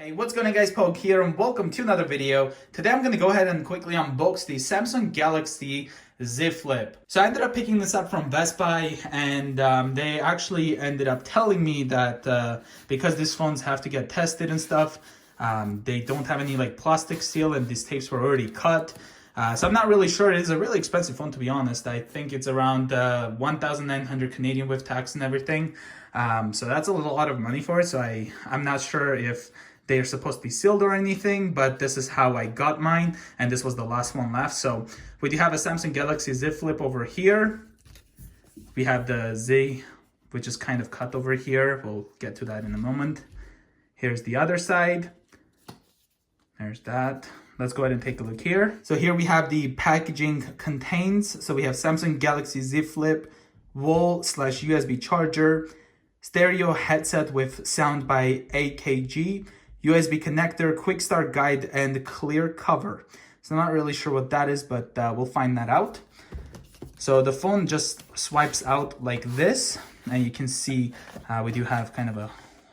Hey, what's going on guys, Pog here and welcome to another video. Today I'm going to go ahead and quickly unbox the Samsung Galaxy Z Flip. So I ended up picking this up from Best Buy and they actually ended up telling me that because these phones have to get tested and stuff, they don't have any like plastic seal and these tapes were already cut. So I'm not really sure. It is a really expensive phone, to be honest. I think it's around 1,900 Canadian with tax and everything. So that's a lot of money for it. So I'm not sure if they are supposed to be sealed or anything, but this is how I got mine, and this was the last one left. So we do have a Samsung Galaxy Z Flip over here. We have the Z, which is kind of cut over here. We'll get to that in a moment. Here's the other side. There's that. Let's go ahead and take a look here. So here we have the packaging contains. So we have Samsung Galaxy Z Flip, wall/USB charger, stereo headset with sound by AKG, USB connector, quick start guide, and clear cover. So I'm not really sure what that is, but we'll find that out. So the phone just swipes out like this, and you can see we do have kind of a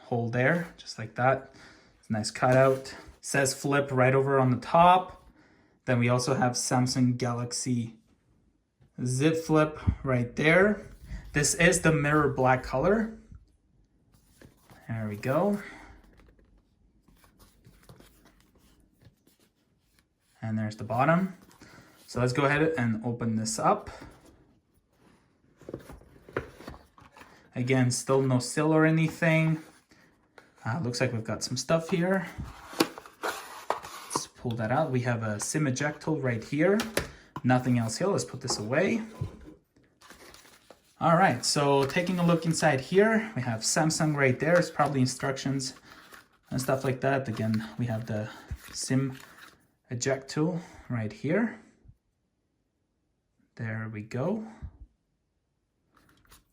hole there, just like that. It's a nice cutout. Says Flip right over on the top. Then we also have Samsung Galaxy Z Flip right there. This is the mirror black color. There we go. And there's the bottom. So let's go ahead and open this up. Again, still no seal or anything. Looks like we've got some stuff here. Let's pull that out. We have a SIM eject tool right here. Nothing else here. Let's put this away. All right, so taking a look inside here, we have Samsung right there. It's probably instructions and stuff like that. Again, we have the SIM eject tool right here. There we go.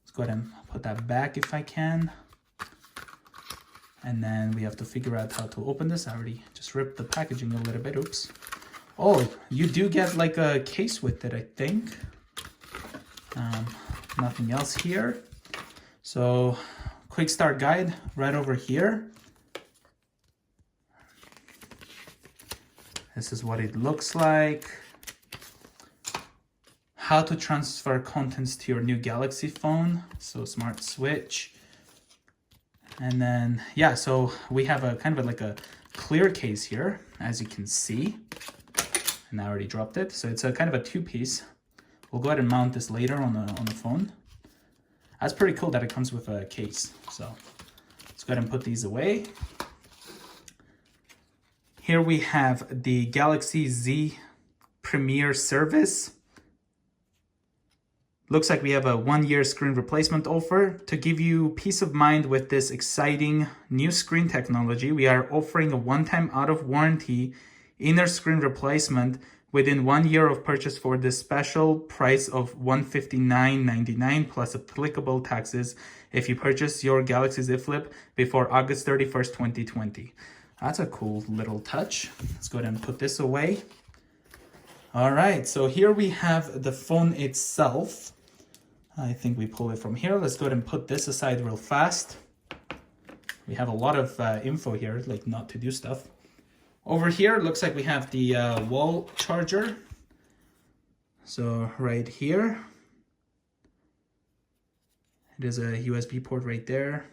Let's go ahead and put that back if I can. And then we have to figure out how to open this. I already just ripped the packaging a little bit. Oops. Oh, you do get like a case with it, I think. Nothing else here. So quick start guide right over here. This is what it looks like. How to transfer contents to your new Galaxy phone. So smart switch. And then, yeah, so we have a kind of like a clear case here, as you can see. And I already dropped it. So it's a kind of a two-piece. We'll go ahead and mount this later on the phone. That's pretty cool that it comes with a case. So let's go ahead and put these away. Here we have the Galaxy Z Premier service. Looks like we have a 1-year screen replacement offer. To give you peace of mind with this exciting new screen technology, we are offering a one-time out-of-warranty inner screen replacement within 1 year of purchase for this special price of $159.99 plus applicable taxes if you purchase your Galaxy Z Flip before August 31st, 2020. That's a cool little touch. Let's go ahead and put this away. All right, so here we have the phone itself. I think we pull it from here. Let's go ahead and put this aside real fast. We have a lot of info here, like not to do stuff. Over here, it looks like we have the wall charger. So right here, it is a USB port right there.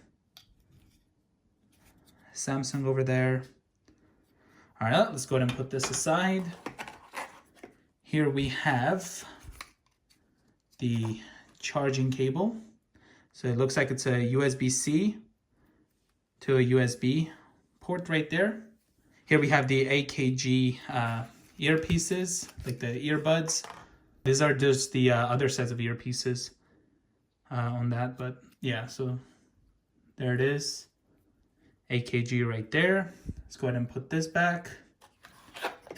Samsung over there. All right, let's go ahead and put this aside. Here we have the charging cable. So it looks like it's a USB-C to a USB port right there. Here we have the AKG earpieces, like the earbuds. These are just the other sets of earpieces on that, but yeah, so there it is. AKG right there. Let's go ahead and put this back.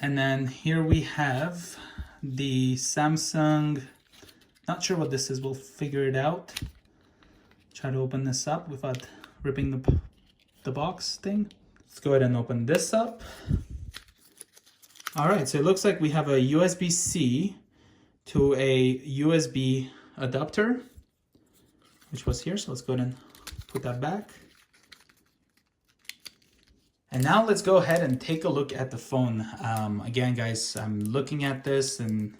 And then here we have the Samsung, not sure what this is, we'll figure it out. Try to open this up without ripping the box thing. Let's go ahead and open this up. All right, so it looks like we have a USB-C to a USB adapter, which was here. So let's go ahead and put that back. And now let's go ahead and take a look at the phone. Again, guys, I'm looking at this and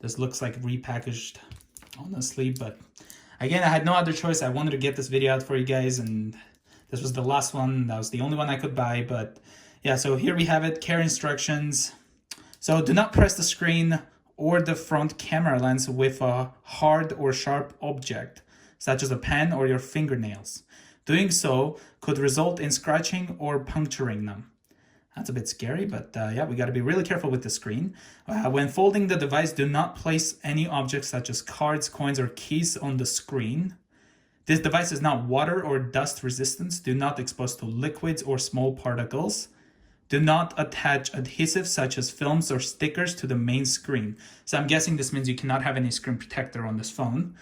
this looks like repackaged, honestly, but again, I had no other choice. I wanted to get this video out for you guys, and this was the last one. That was the only one I could buy, but yeah, so here we have it, care instructions. So do not press the screen or the front camera lens with a hard or sharp object, such as a pen or your fingernails. Doing so could result in scratching or puncturing them. That's a bit scary, but yeah, we got to be really careful with the screen. When folding the device, do not place any objects such as cards, coins, or keys on the screen. This device is not water or dust resistant. Do not expose to liquids or small particles. Do not attach adhesives such as films or stickers to the main screen. So I'm guessing this means you cannot have any screen protector on this phone.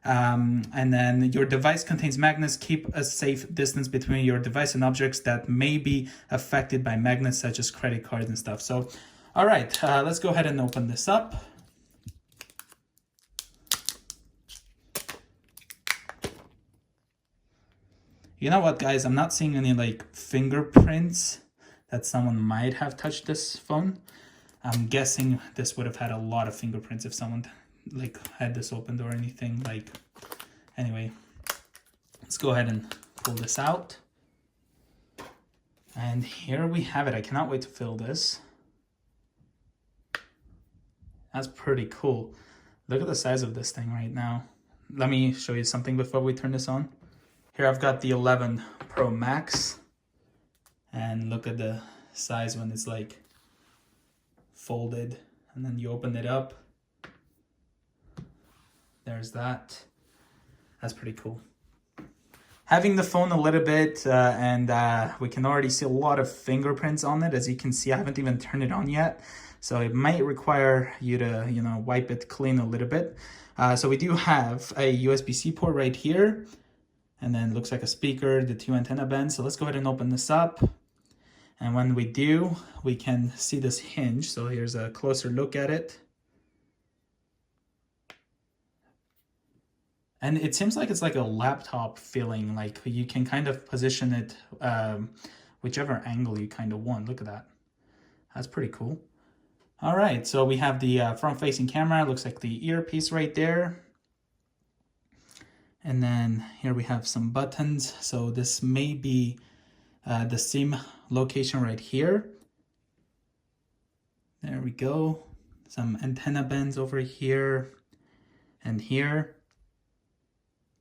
And then your device contains magnets. Keep a safe distance between your device and objects that may be affected by magnets such as credit cards and stuff. So, all right, let's go ahead and open this up. You know what, guys? I'm not seeing any like fingerprints that someone might have touched this phone. I'm guessing this would have had a lot of fingerprints if someone like had this opened or anything. Like, anyway, let's go ahead and pull this out. And here we have it. I cannot wait to fill this. That's pretty cool. Look at the size of this thing right now. Let me show you something before we turn this on. Here I've got the 11 Pro Max, and look at the size when it's like folded and then you open it up. There's that. That's pretty cool. Having the phone a little bit and we can already see a lot of fingerprints on it. As you can see, I haven't even turned it on yet. So it might require you to, you know, wipe it clean a little bit. So we do have a USB-C port right here. And then looks like a speaker, the 2 antenna bands. So let's go ahead and open this up. And when we do, we can see this hinge. So here's a closer look at it. And it seems like it's like a laptop feeling, like you can kind of position it whichever angle you kind of want. Look at that. That's pretty cool. All right, so we have the front-facing camera. Looks like the earpiece right there. And then here we have some buttons. So this may be the SIM location right here. There we go. Some antenna bands over here and here.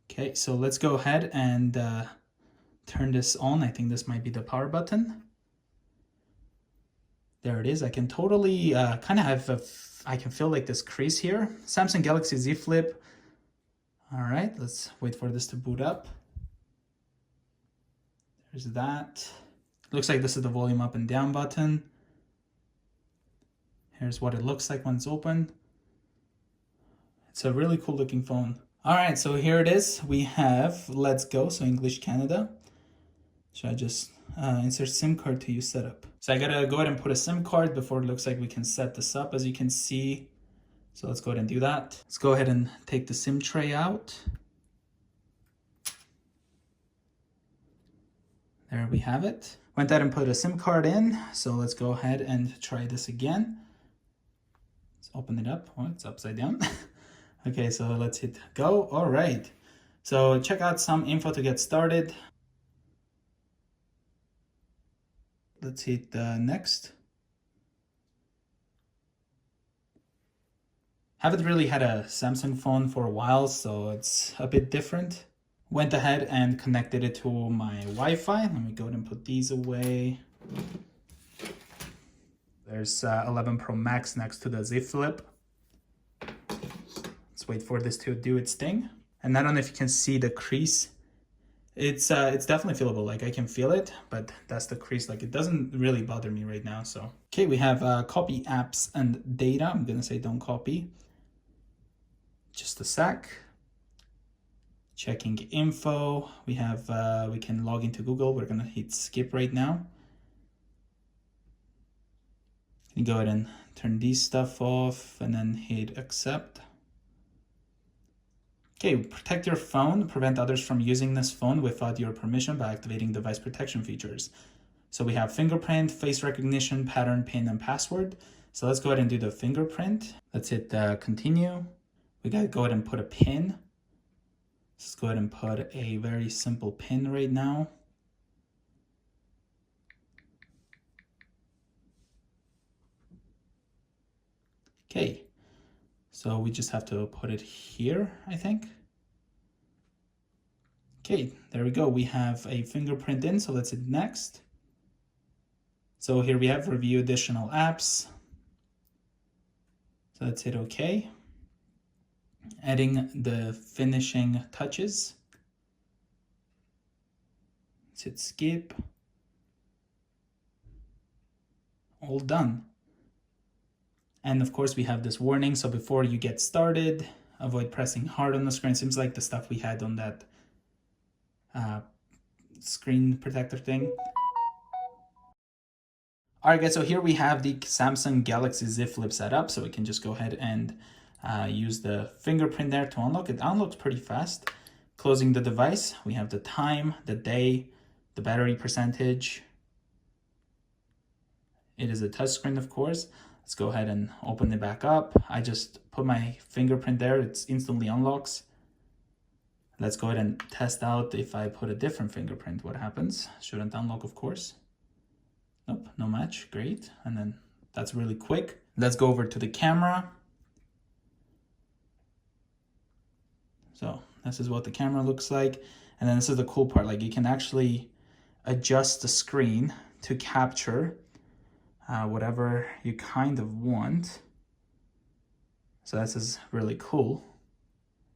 Okay, so let's go ahead and turn this on. I think this might be the power button. There it is. I can totally kind of have I can feel like this crease here. Samsung Galaxy Z Flip. All right, let's wait for this to boot up. There's that. Looks like this is the volume up and down button. Here's what it looks like when it's open. It's a really cool looking phone. All right, so here it is. We have Let's Go, so English Canada. Should I just insert SIM card to use setup? So I gotta go ahead and put a SIM card before it looks like we can set this up, as you can see. So let's go ahead and do that. Let's go ahead and take the SIM tray out. There we have it. Went ahead and put a SIM card in. So let's go ahead and try this again. Let's open it up. Oh, it's upside down. Okay, so let's hit go. All right. So check out some info to get started. Let's hit next. Haven't really had a Samsung phone for a while, so it's a bit different. Went ahead and connected it to my Wi-Fi. Let me go ahead and put these away. There's 11 Pro Max next to the Z Flip. Let's wait for this to do its thing. And I don't know if you can see the crease. It's definitely feelable, like I can feel it, but that's the crease. Like it doesn't really bother me right now. So okay, we have copy apps and data. I'm gonna say don't copy. Just a sec. Checking info. We have we can log into Google. We're gonna hit skip right now. You go ahead and turn these stuff off and then hit accept. Okay, protect your phone. Prevent others from using this phone without your permission by activating device protection features. So we have fingerprint, face recognition, pattern, pin, and password. So let's go ahead and do the fingerprint. Let's hit continue. We gotta go ahead and put a pin. Let's go ahead and put a very simple pin right now. Okay, so we just have to put it here, I think. Okay, there we go. We have a fingerprint in, so let's hit next. So here we have review additional apps. So let's hit OK. Adding the finishing touches. Let's hit skip. All done. And of course we have this warning. So before you get started, avoid pressing hard on the screen. Seems like the stuff we had on that screen protector thing. Alright guys, so here we have the Samsung Galaxy Z Flip set up. So we can just go ahead and use the fingerprint there to unlock. It unlocks pretty fast. Closing the device, we have the time, the day, the battery percentage. It is a touchscreen, of course. Let's go ahead and open it back up. I just put my fingerprint there. It instantly unlocks. Let's go ahead and test out if I put a different fingerprint, what happens. Shouldn't unlock, of course. Nope, no match, great. And then that's really quick. Let's go over to the camera. So this is what the camera looks like. And then this is the cool part, like you can actually adjust the screen to capture whatever you kind of want. So this is really cool.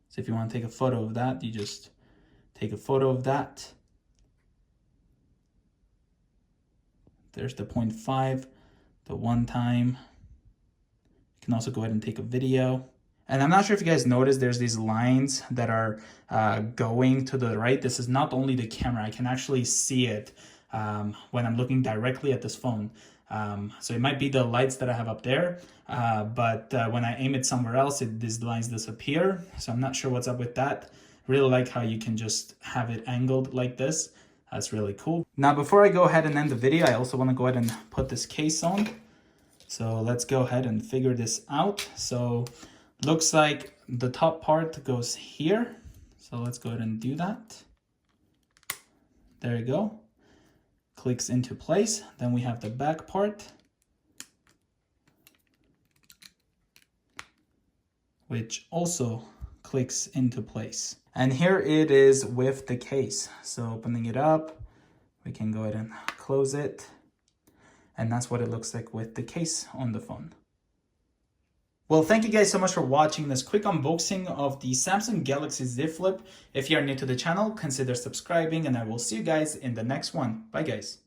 So if you want to take a photo of that, you just take a photo of that. There's the 0.5, the 1 time. You can also go ahead and take a video. And I'm not sure if you guys noticed, there's these lines that are going to the right. This is not only the camera, I can actually see it when I'm looking directly at this phone. So it might be the lights that I have up there, but when I aim it somewhere else, these lines disappear. So I'm not sure what's up with that. Really like how you can just have it angled like this. That's really cool. Now, before I go ahead and end the video, I also want to go ahead and put this case on. So let's go ahead and figure this out. So looks like the top part goes here. So let's go ahead and do that. There you go. Clicks into place. Then we have the back part, which also clicks into place. And here it is with the case. So opening it up, we can go ahead and close it. And that's what it looks like with the case on the phone. Well, thank you guys so much for watching this quick unboxing of the Samsung Galaxy Z Flip. If you are new to the channel, consider subscribing, and I will see you guys in the next one. Bye guys.